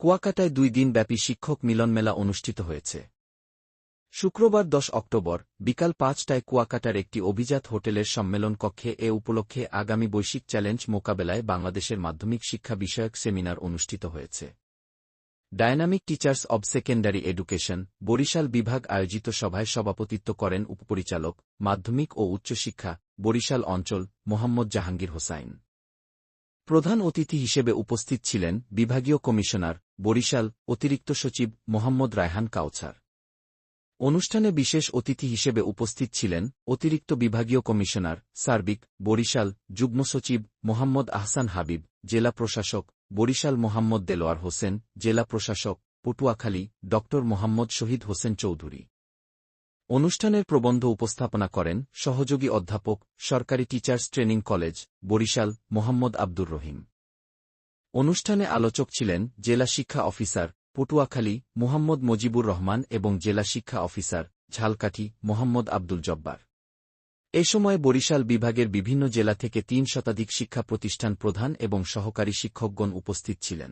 কুয়াকাটায় 2 দিনব্যাপী শিক্ষক মিলনমেলা অনুষ্ঠিত হয়েছে। শুক্রবার 10 অক্টোবর বিকাল 5টায় কুয়াকাটার একটি অভিজাত হোটেলের সম্মেলন কক্ষে এ উপলক্ষে আগামী বৈশ্বিক চ্যালেঞ্জ মোকাবেলায় বাংলাদেশের মাধ্যমিক শিক্ষা বিষয়ক সেমিনার অনুষ্ঠিত হয়েছে। Dynamic teachers of secondary education Barishal বিভাগ আয়োজিত সভায় সভাপতিত্ব করেন উপপরিচালক মাধ্যমিক ও উচ্চশিক্ষা বরিশাল অঞ্চল মোহাম্মদ জাহাঙ্গীর হোসাইন। প্রধান অতিথি হিসেবে উপস্থিত ছিলেন বিভাগীয় কমিশনার বরিশাল অতিরিক্ত সচিব মোহাম্মদ রায়হান কাওছার। অনুষ্ঠানে বিশেষ অতিথি হিসেবে উপস্থিত ছিলেন অতিরিক্ত বিভাগীয় কমিশনার সার্বিক বরিশাল যুগ্ম সচিব মোহাম্মদ আহসান হাবিব, জেলা প্রশাসক বরিশাল মোহাম্মদ দেলোয়ার হোসেন, জেলা প্রশাসক পটুয়াখালী ড মোহাম্মদ শহীদ হোসেন চৌধুরী। অনুষ্ঠানের প্রবন্ধ উপস্থাপনা করেন সহযোগী অধ্যাপক সরকারি teachers training college Barishal Mohammad Abdur Rahim. অনুষ্ঠানে আলোচক ছিলেন জেলা শিক্ষা অফিসার পটুয়াখালী মুহাম্মদ মজিবুর রহমান এবং জেলা শিক্ষা অফিসার ঝালকাঠি মোহাম্মদ আব্দুল জব্বার। এ সময় বরিশাল বিভাগের বিভিন্ন জেলা থেকে 3 শতাধিক শিক্ষা প্রতিষ্ঠান প্রধান এবং সহকারী শিক্ষকগণ উপস্থিত ছিলেন।